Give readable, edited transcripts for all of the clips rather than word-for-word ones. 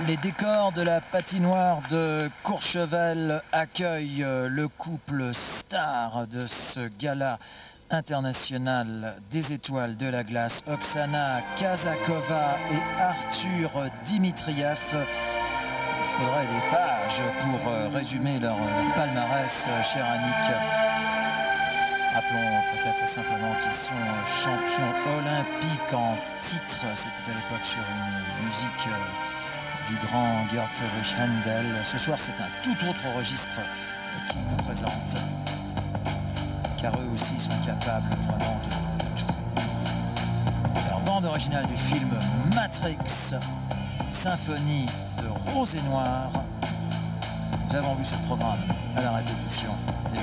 Les décors de la patinoire de Courchevel accueillent le couple star de ce gala international des étoiles de la glace, Oksana Kazakova et Arthur Dimitriev. Il faudrait des pages pour résumer leur palmarès, cher Annick. Rappelons peut-être simplement qu'ils sont champions olympiques en titre. C'était à l'époque sur une musique du grand Georg Friedrich Händel. Ce soir, c'est un tout autre registre qui nous présente, car eux aussi sont capables vraiment de tout. Alors, bande originale du film Matrix, symphonie de Rose et Noir. Nous avons vu ce programme à la répétition.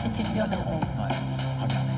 C'est une merveille. Ouais, regardez.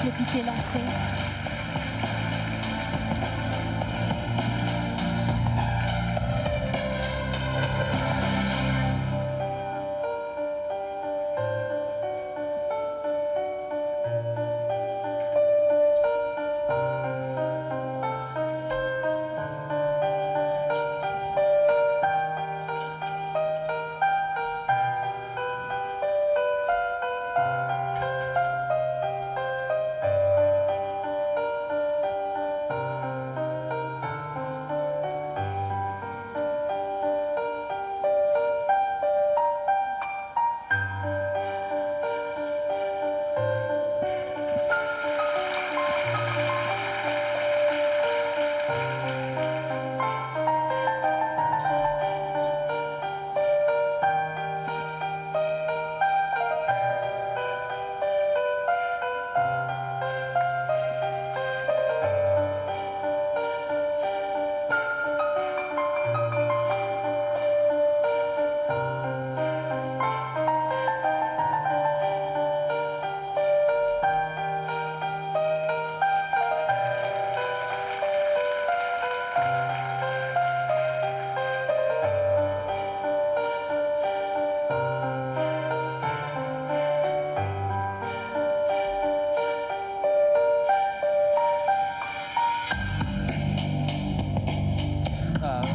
Le piqué lancé.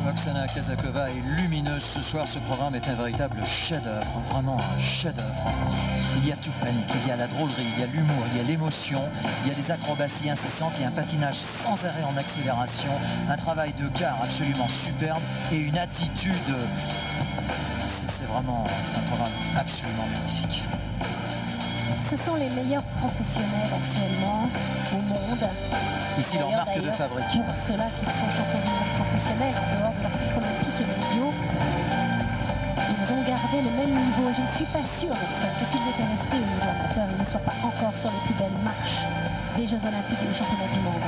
Oksana Kazakova est lumineuse ce soir. Ce programme est un véritable chef-d'œuvre, vraiment un chef-d'œuvre. Il y a tout, Annick. Il y a la drôlerie, il y a l'humour, il y a l'émotion, il y a des acrobaties incessantes, il y a un patinage sans arrêt en accélération, un travail de quart absolument superbe et une attitude. C'est vraiment un programme absolument magnifique. Ce sont les meilleurs professionnels actuellement au monde. Ici, leur marque de fabrique. Pour cela qu'ils sont champions du monde professionnels, en dehors de leurs titres olympiques et mondiaux, ils ont gardé le même niveau. Je ne suis pas sûre que s'ils étaient restés au niveau amateur, ils ne soient pas encore sur les plus belles marches des Jeux olympiques et des championnats du monde.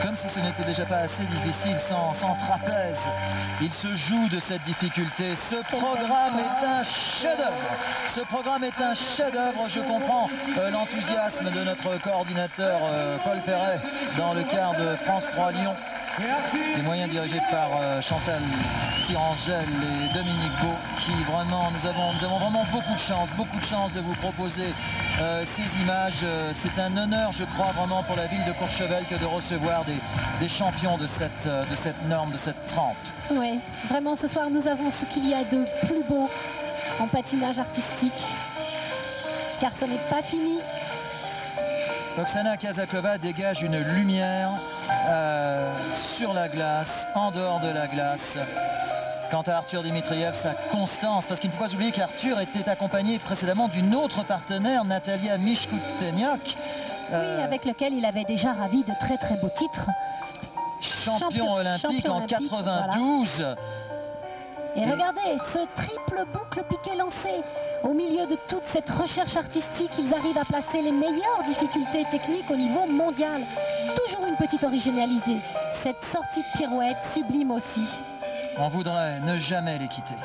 Comme si ce n'était déjà pas assez difficile sans trapèze. Il se joue de cette difficulté. Ce programme est un chef-d'œuvre. Ce programme est un chef-d'œuvre. Je comprends l'enthousiasme de notre coordinateur Paul Perret dans le quart de France 3 Lyon. Les moyens dirigés par Chantal Tirangel et Dominique Beau, qui vraiment, nous avons vraiment beaucoup de chance de vous proposer ces images. C'est un honneur, je crois, vraiment pour la ville de Courchevel que de recevoir des champions de cette norme, de cette trempe. Oui, vraiment ce soir nous avons ce qu'il y a de plus beau en patinage artistique, car ce n'est pas fini. Oksana Kazakova dégage une lumière sur la glace, en dehors de la glace. Quant à Arthur Dimitriev, sa constance, parce qu'il ne faut pas oublier qu'Arthur était accompagné précédemment d'une autre partenaire, Natalia Mishkuteniak. Oui, avec lequel il avait déjà ravi de très beaux titres. Champion olympique en 92. Voilà. Et regardez, ce triple boucle piqué lancé. Au milieu de toute cette recherche artistique, ils arrivent à placer les meilleures difficultés techniques au niveau mondial. Toujours une petite originalité. Cette sortie de pirouette sublime aussi. On voudrait ne jamais les quitter.